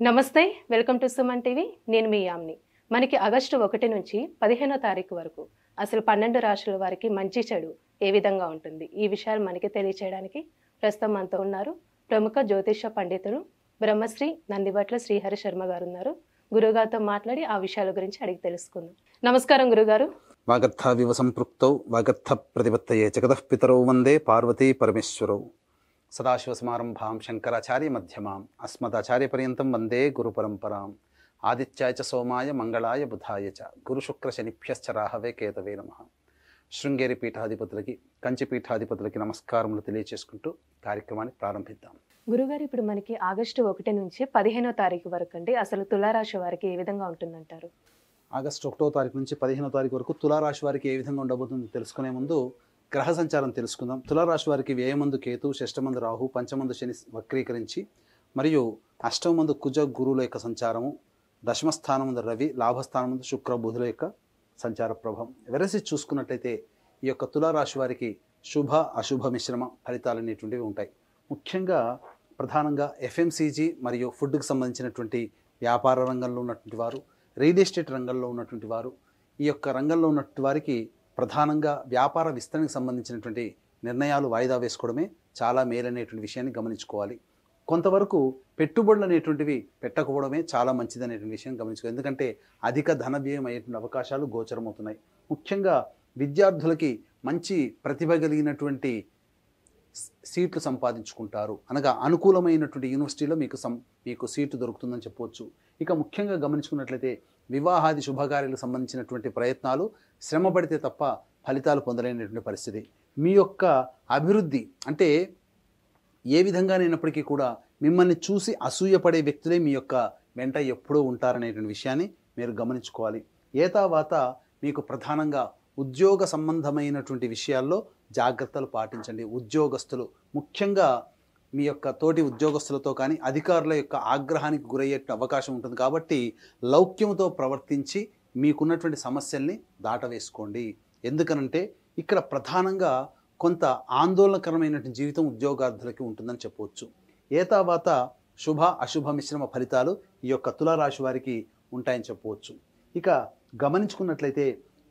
నమస్తే, welcome to Suman TV. నేను మీ యామ్ని. మనకి ఆగస్టు 1 నుంచి 15వ తారీఖు వరకు అసలు 12 రాశుల వారికి మంచి చెడు ఏ విధంగా ఉంటుంది, ఈ విషయాలు మనకి తెలియచేయడానికి ప్రస్తుతం మనతో ఉన్నారు ప్రముఖ జ్యోతిష పండితులు బ్రహ్మశ్రీ నందిబట్ల శ్రీహరి శర్మ గారు ఉన్నారు. గురుగారితో మాట్లాడి ఆ విషయాల గురించి అడిగి తెలుసుకుందాం. నమస్కారం గురుగారు. వాగర్థావివ సంపృక్తౌ వాగర్థ ప్రతిపత్తయే జగతః పితరౌ వందే పార్వతీ పరమేశ్వరౌ. సదాశివసమారంభాం శంకరాచార్య మధ్యమాం అస్మదాచార్యపర్యంతం వందే గురు పరంపరాం. ఆదిత్యాయ చ సోమాయ మంగళాయ బుధాయ చ గురుశుక్ర శనిభ్యశ్చ రాహవే కేతవే నమః. శృంగేరి పీఠాధిపతులకి, కంచి పీఠాధిపతులకి నమస్కారములు తెలియచేసుకుంటూ కార్యక్రమాన్ని ప్రారంభిద్దాం. గురుగారు, ఇప్పుడు మనకి ఆగస్టు 1 నుంచి 15వ తారీఖు వరకు అండి అసలు తులారాశి వారికి ఏ విధంగా ఉంటుందంటారు? ఆగస్టు 1వ తారీఖు నుంచి 15వ తారీఖు వరకు తులారాశి వారికి ఏ విధంగా ఉండబోతుందో తెలుసుకునే ముందు గ్రహ సంచారం తెలుసుకుందాం. తులారాశి వారికి వ్యయమందు కేతు, షష్టమందు రాహు, పంచమందు శని వక్రీకరించి, మరియు అష్టమందు కుజ గురువుల యొక్క సంచారము, దశమస్థానమందు రవి, లాభస్థానమందు శుక్ర బుధుల యొక్క సంచార ప్రభావం వెరసి చూసుకున్నట్లయితే ఈ యొక్క తులారాశి వారికి శుభ అశుభ మిశ్రమ ఫలితాలు అనేటువంటివి ఉంటాయి. ముఖ్యంగా ప్రధానంగా ఎఫ్ఎంసీజీ మరియు ఫుడ్కి సంబంధించినటువంటి వ్యాపార రంగంలో ఉన్నటువంటి వారు, రియల్ ఎస్టేట్ రంగంలో ఉన్నటువంటి వారు, ఈ యొక్క రంగంలో ఉన్నటువంటి వారికి ప్రధానంగా వ్యాపార విస్తరణకు సంబంధించినటువంటి నిర్ణయాలు వాయిదా వేసుకోవడమే చాలా మేలనేటువంటి విషయాన్ని గమనించుకోవాలి. కొంతవరకు పెట్టుబడులు అనేటువంటివి పెట్టకపోవడమే చాలా మంచిది అనేటువంటి విషయం గమనించుకోవాలి. ఎందుకంటే అధిక ధన వ్యయం అయ్యేటువంటి అవకాశాలు గోచరమవుతున్నాయి. ముఖ్యంగా విద్యార్థులకి మంచి ప్రతిభ కలిగినటువంటి సీట్లు సంపాదించుకుంటారు, అనగా అనుకూలమైనటువంటి యూనివర్సిటీలో మీకు సీటు దొరుకుతుందని చెప్పవచ్చు. ఇక ముఖ్యంగా గమనించుకున్నట్లయితే వివాహాది శుభకార్యాలకు సంబంధించినటువంటి ప్రయత్నాలు శ్రమ పడితే తప్ప ఫలితాలు పొందలేనటువంటి పరిస్థితి. మీ యొక్క అభివృద్ధి అంటే ఏ విధంగానైనప్పటికీ కూడా మిమ్మల్ని చూసి అసూయపడే వ్యక్తులే మీ యొక్క వెంట ఎప్పుడూ ఉంటారనేటువంటి విషయాన్ని మీరు గమనించుకోవాలి. ఏతావాత మీకు ప్రధానంగా ఉద్యోగ సంబంధమైనటువంటి విషయాల్లో జాగ్రత్తలు పాటించండి. ఉద్యోగస్తులు ముఖ్యంగా మీ యొక్క తోటి ఉద్యోగస్తులతో కానీ అధికారుల యొక్క ఆగ్రహానికి గురయ్యే అవకాశం ఉంటుంది. కాబట్టి లౌక్యంతో ప్రవర్తించి మీకున్నటువంటి సమస్యల్ని దాటవేసుకోండి. ఎందుకనంటే ఇక్కడ ప్రధానంగా కొంత ఆందోళనకరమైనటువంటి జీవితం ఉద్యోగార్థులకి ఉంటుందని చెప్పవచ్చు. ఏతావాత శుభ అశుభ మిశ్రమ ఫలితాలు ఈ యొక్క తులారాశి వారికి ఉంటాయని చెప్పవచ్చు. ఇక గమనించుకున్నట్లయితే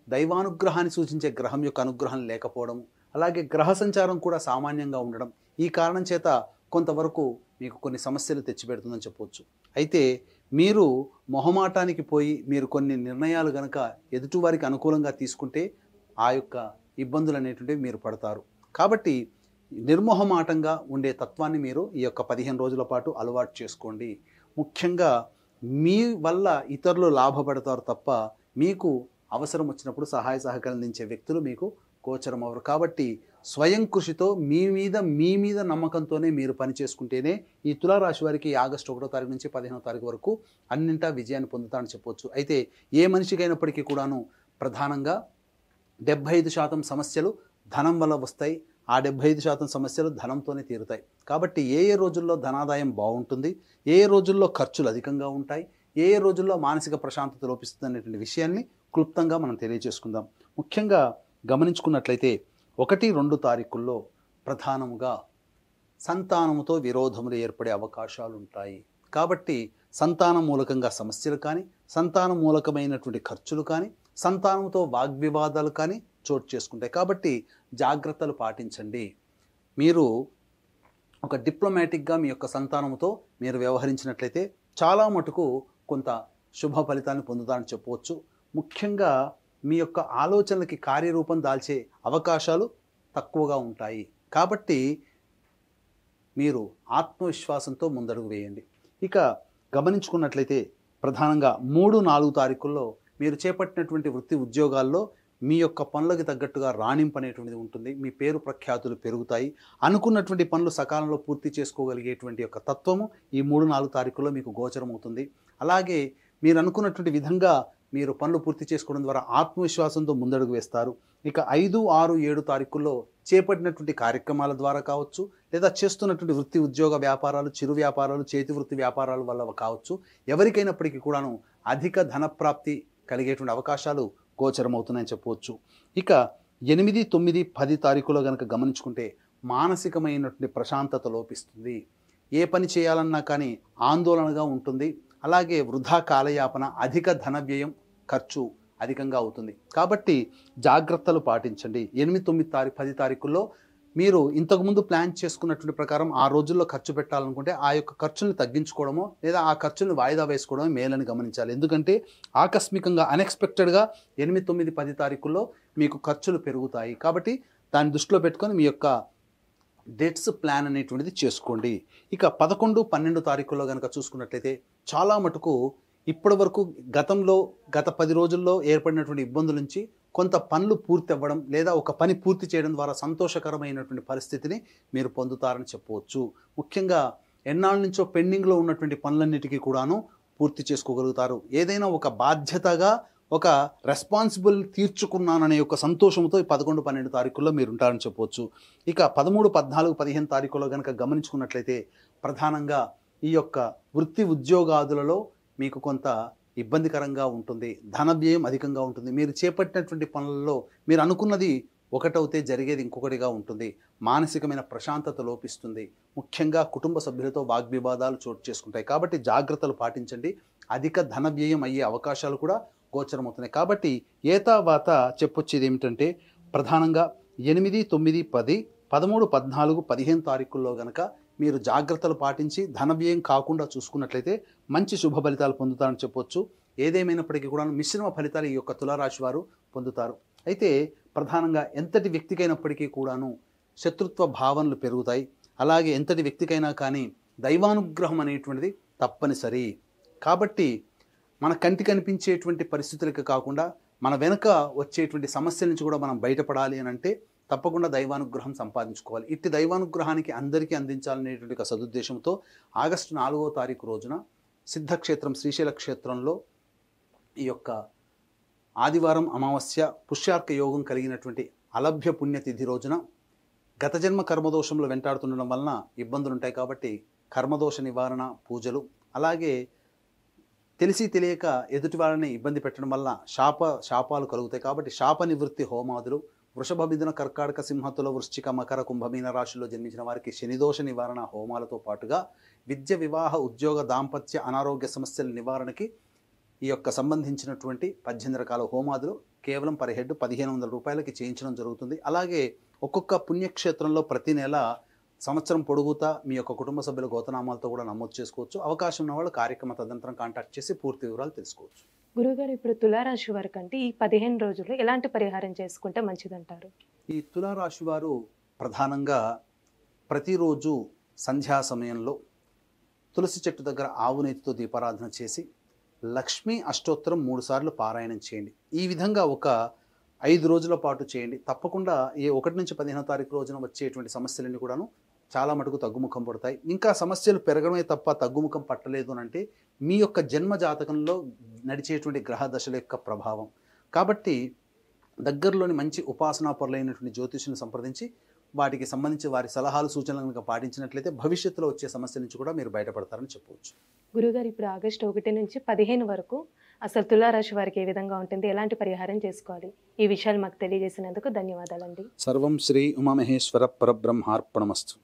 దైవానుగ్రహాన్ని సూచించే గ్రహం యొక్క అనుగ్రహం లేకపోవడం, అలాగే గ్రహ సంచారం కూడా సామాన్యంగా ఉండడం, ఈ కారణం చేత కొంతవరకు మీకు కొన్ని సమస్యలు తెచ్చిపెడుతుందని చెప్పవచ్చు. అయితే మీరు మొహమాటానికి పోయి మీరు కొన్ని నిర్ణయాలు కనుక ఎదుటివారికి అనుకూలంగా తీసుకుంటే ఆ యొక్క ఇబ్బందులు అనేటువంటివి మీరు పడతారు. కాబట్టి నిర్మోహమాటంగా ఉండే తత్వాన్ని మీరు ఈ యొక్క 15 రోజుల పాటు అలవాటు చేసుకోండి. ముఖ్యంగా మీ వల్ల ఇతరులు లాభపడతారు తప్ప మీకు అవసరం వచ్చినప్పుడు సహాయ సహకారం అందించే వ్యక్తులు మీకు గోచరం అవ్వరు. కాబట్టి స్వయం కృషితో మీ మీద నమ్మకంతోనే మీరు పని చేసుకుంటేనే ఈ తులారాశి వారికి ఆగస్టు 1వ తారీఖు నుంచి 15వ తారీఖు వరకు అన్నింటా విజయాన్ని పొందుతారని చెప్పవచ్చు. అయితే ఏ మనిషికైనప్పటికీ కూడాను ప్రధానంగా 75% సమస్యలు ధనం వల్ల వస్తాయి. ఆ 75% సమస్యలు ధనంతోనే తీరుతాయి. కాబట్టి ఏ రోజుల్లో ధనాదాయం బాగుంటుంది, ఏ రోజుల్లో ఖర్చులు అధికంగా ఉంటాయి, ఏ రోజుల్లో మానసిక ప్రశాంతత లోపిస్తుంది అనేటువంటి విషయాన్ని క్లుప్తంగా మనం తెలియజేసుకుందాం. ముఖ్యంగా గమనించుకున్నట్లయితే 1-2 తారీఖుల్లో ప్రధానముగా సంతానముతో విరోధములు ఏర్పడే అవకాశాలు ఉంటాయి. కాబట్టి సంతానం మూలకంగా సమస్యలు కానీ, సంతానం మూలకమైనటువంటి ఖర్చులు కానీ, సంతానంతో వాగ్వివాదాలు కానీ చోటు చేసుకుంటాయి. కాబట్టి జాగ్రత్తలు పాటించండి. మీరు ఒక డిప్లొమాటిక్గా మీ యొక్క సంతానంతో మీరు వ్యవహరించినట్లయితే చాలా మటుకు కొంత శుభ ఫలితాన్ని పొందుతారని చెప్పవచ్చు. ముఖ్యంగా మీ యొక్క ఆలోచనలకి కార్యరూపం దాల్చే అవకాశాలు తక్కువగా ఉంటాయి. కాబట్టి మీరు ఆత్మవిశ్వాసంతో ముందడుగు వేయండి. ఇక గమనించుకున్నట్లయితే ప్రధానంగా 3-4 తారీఖుల్లో మీరు చేపట్టినటువంటి వృత్తి ఉద్యోగాల్లో మీ యొక్క పనులకు తగ్గట్టుగా రాణింపు అనేటువంటిది ఉంటుంది. మీ పేరు ప్రఖ్యాతులు పెరుగుతాయి. అనుకున్నటువంటి పనులు సకాలంలో పూర్తి చేసుకోగలిగేటువంటి యొక్క తత్వము ఈ 3-4 తారీఖుల్లో మీకు గోచరం అవుతుంది. అలాగే మీరు అనుకున్నటువంటి విధంగా మీరు పనులు పూర్తి చేసుకోవడం ద్వారా ఆత్మవిశ్వాసంతో ముందడుగు వేస్తారు. ఇక 5, 6, 7 తారీఖుల్లో చేపట్టినటువంటి కార్యక్రమాల ద్వారా కావచ్చు, లేదా చేస్తున్నటువంటి వృత్తి ఉద్యోగ వ్యాపారాలు, చిరు వ్యాపారాలు, చేతి వృత్తి వ్యాపారాల వల్ల కావచ్చు, ఎవరికైనప్పటికీ కూడాను అధిక ధనప్రాప్తి కలిగేటువంటి అవకాశాలు గోచరమవుతున్నాయని చెప్పవచ్చు. ఇక 8, 9, 10 తారీఖులో కనుక గమనించుకుంటే మానసికమైనటువంటి ప్రశాంతత లోపిస్తుంది. ఏ పని చేయాలన్నా కానీ ఆందోళనగా ఉంటుంది. అలాగే వృధా కాలయాపన, అధిక ధన వ్యయం, ఖర్చు అధికంగా అవుతుంది. కాబట్టి జాగ్రత్తలు పాటించండి. 8, 9, 10 తారీఖుల్లో మీరు ఇంతకుముందు ప్లాన్ చేసుకున్నటువంటి ప్రకారం ఆ రోజుల్లో ఖర్చు పెట్టాలనుకుంటే ఆ యొక్క ఖర్చుల్ని తగ్గించుకోవడమో లేదా ఆ ఖర్చుల్ని వాయిదా వేసుకోవడమో మేలని గమనించాలి. ఎందుకంటే ఆకస్మికంగా అన్ఎక్స్పెక్టెడ్గా 8, 9, 10 తారీఖుల్లో మీకు ఖర్చులు పెరుగుతాయి. కాబట్టి దాన్ని దృష్టిలో పెట్టుకొని మీ యొక్క డేట్స్ ప్లాన్ అనేటువంటిది చేసుకోండి. ఇక 11, 12 తారీఖుల్లో కనుక చూసుకున్నట్లయితే చాలా మటుకు ఇప్పటి వరకు గత 10 రోజుల్లో ఏర్పడినటువంటి ఇబ్బందుల నుంచి కొంత పనులు పూర్తి అవ్వడం లేదా ఒక పని పూర్తి చేయడం ద్వారా సంతోషకరమైనటువంటి పరిస్థితిని మీరు పొందుతారని చెప్పవచ్చు. ముఖ్యంగా ఎన్నాళ్ళ నుంచో పెండింగ్లో ఉన్నటువంటి పనులన్నిటికీ కూడాను పూర్తి చేసుకోగలుగుతారు. ఏదైనా ఒక బాధ్యతగా ఒక రెస్పాన్సిబుల్ తీర్చుకున్నాననే ఒక సంతోషంతో ఈ 11, 12 తారీఖుల్లో మీరు ఉంటారని చెప్పవచ్చు. ఇక 13, 14, 15 తారీఖుల్లో కనుక గమనించుకున్నట్లయితే ప్రధానంగా ఈ యొక్క వృత్తి ఉద్యోగాదులలో మీకు కొంత ఇబ్బందికరంగా ఉంటుంది. ధన వ్యయం అధికంగా ఉంటుంది. మీరు చేపట్టినటువంటి పనులలో మీరు అనుకున్నది ఒకటవుతే జరిగేది ఇంకొకటిగా ఉంటుంది. మానసికమైన ప్రశాంతత లోపిస్తుంది. ముఖ్యంగా కుటుంబ సభ్యులతో వాగ్వివాదాలు చోటు చేసుకుంటాయి. కాబట్టి జాగ్రత్తలు పాటించండి. అధిక ధన వ్యయం అయ్యే అవకాశాలు కూడా గోచరమవుతున్నాయి. కాబట్టి ఏతావాత చెప్పొచ్చేది ఏమిటంటే ప్రధానంగా 8, 9, 10, 13, 14, 15 తారీఖుల్లో గనక మీరు జాగ్రత్తలు పాటించి ధన వ్యయం కాకుండా చూసుకున్నట్లయితే మంచి శుభ ఫలితాలు పొందుతారని చెప్పొచ్చు. ఏదేమైనప్పటికీ కూడా మిశ్రమ ఫలితాలు ఈ యొక్క తులారాశి వారు పొందుతారు. అయితే ప్రధానంగా ఎంతటి వ్యక్తికైనప్పటికీ కూడాను శత్రుత్వ భావనలు పెరుగుతాయి. అలాగే ఎంతటి వ్యక్తికైనా కానీ దైవానుగ్రహం అనేటువంటిది తప్పనిసరి. కాబట్టి మన కంటికి కనిపించేటువంటి పరిస్థితులకు కాకుండా మన వెనుక వచ్చేటువంటి సమస్యల నుంచి కూడా మనం బయటపడాలి అని అంటే తప్పకుండా దైవానుగ్రహం సంపాదించుకోవాలి. ఇట్టి దైవానుగ్రహానికి అందరికీ అందించాలనేటువంటి ఒక సదుద్దేశంతో ఆగస్టు 4వ తారీఖు రోజున సిద్ధక్షేత్రం శ్రీశైల క్షేత్రంలో ఈ యొక్క ఆదివారం అమావాస్య పుష్యార్క యోగం కలిగినటువంటి అలభ్య పుణ్యతిథి రోజున గత జన్మ కర్మదోషంలో వెంటాడుతుండడం వలన ఇబ్బందులు ఉంటాయి. కాబట్టి కర్మదోష నివారణ పూజలు, అలాగే తెలిసి తెలియక ఎదుటి వాళ్ళని ఇబ్బంది పెట్టడం వల్ల శాపాలు కలుగుతాయి. కాబట్టి శాప నివృత్తి హోమాదులు, వృషభ, మిథున, కర్కాటక, సింహతుల, వృశ్చిక, మకర, కుంభమీన రాశుల్లో జన్మించిన వారికి శనిదోష నివారణ హోమాలతో పాటుగా విద్య, వివాహ, ఉద్యోగ, దాంపత్య, అనారోగ్య సమస్యల నివారణకి ఈ యొక్క సంబంధించినటువంటి 18 రకాల హోమాదులు కేవలం పర్ హెడ్ 1500 రూపాయలకి చేయించడం జరుగుతుంది. అలాగే ఒక్కొక్క పుణ్యక్షేత్రంలో ప్రతి నెల సంవత్సరం పొడుగుతా మీ యొక్క కుటుంబ సభ్యుల గోతనామాలతో కూడా నమోదు చేసుకోవచ్చు. అవకాశం ఉన్న వాళ్ళు కార్యక్రమ తదనంతరం కాంటాక్ట్ చేసి పూర్తి వివరాలు తెలుసుకోవచ్చు. గురుగారు, ఇప్పుడు తులారాశి వారికి అంటే ఈ 15 రోజులు ఎలాంటి పరిహారం చేసుకుంటే మంచిదంటారు? ఈ తులారాశి వారు ప్రధానంగా ప్రతిరోజు సంధ్యా సమయంలో తులసి చెట్టు దగ్గర ఆవు నేతితో దీపారాధన చేసి లక్ష్మీ అష్టోత్తరం 3 సార్లు పారాయణం చేయండి. ఈ విధంగా ఒక 5 రోజుల పాటు చేయండి. తప్పకుండా ఈ 1 నుంచి 15వ తారీఖు రోజున వచ్చేటువంటి సమస్యలన్నీ కూడాను చాలా మటుకు తగ్గుముఖం పడతాయి. ఇంకా సమస్యలు పెరగడమే తప్ప తగ్గుముఖం పట్టలేదు అని అంటే మీ యొక్క జన్మ జాతకంలో నడిచేటువంటి గ్రహ దశల యొక్క ప్రభావం. కాబట్టి దగ్గరలోని మంచి ఉపాసనా పరులైనటువంటి జ్యోతిష్యుని సంప్రదించి వాటికి సంబంధించి వారి సలహాలు, సూచనలు కనుక పాటించినట్లయితే భవిష్యత్తులో వచ్చే సమస్యల నుంచి కూడా మీరు బయటపడతారని చెప్పవచ్చు. గురుగారు, ఇప్పుడు ఆగస్టు 1 నుంచి 15 వరకు అసలు తులారాశి వారికి ఏ విధంగా ఉంటుంది, ఎలాంటి పరిహారం చేసుకోవాలి, ఈ విషయాలు మాకు తెలియజేసినందుకు ధన్యవాదాలండి. సర్వం శ్రీ ఉమామహేశ్వర పరబ్రహ్మార్పణమస్తు.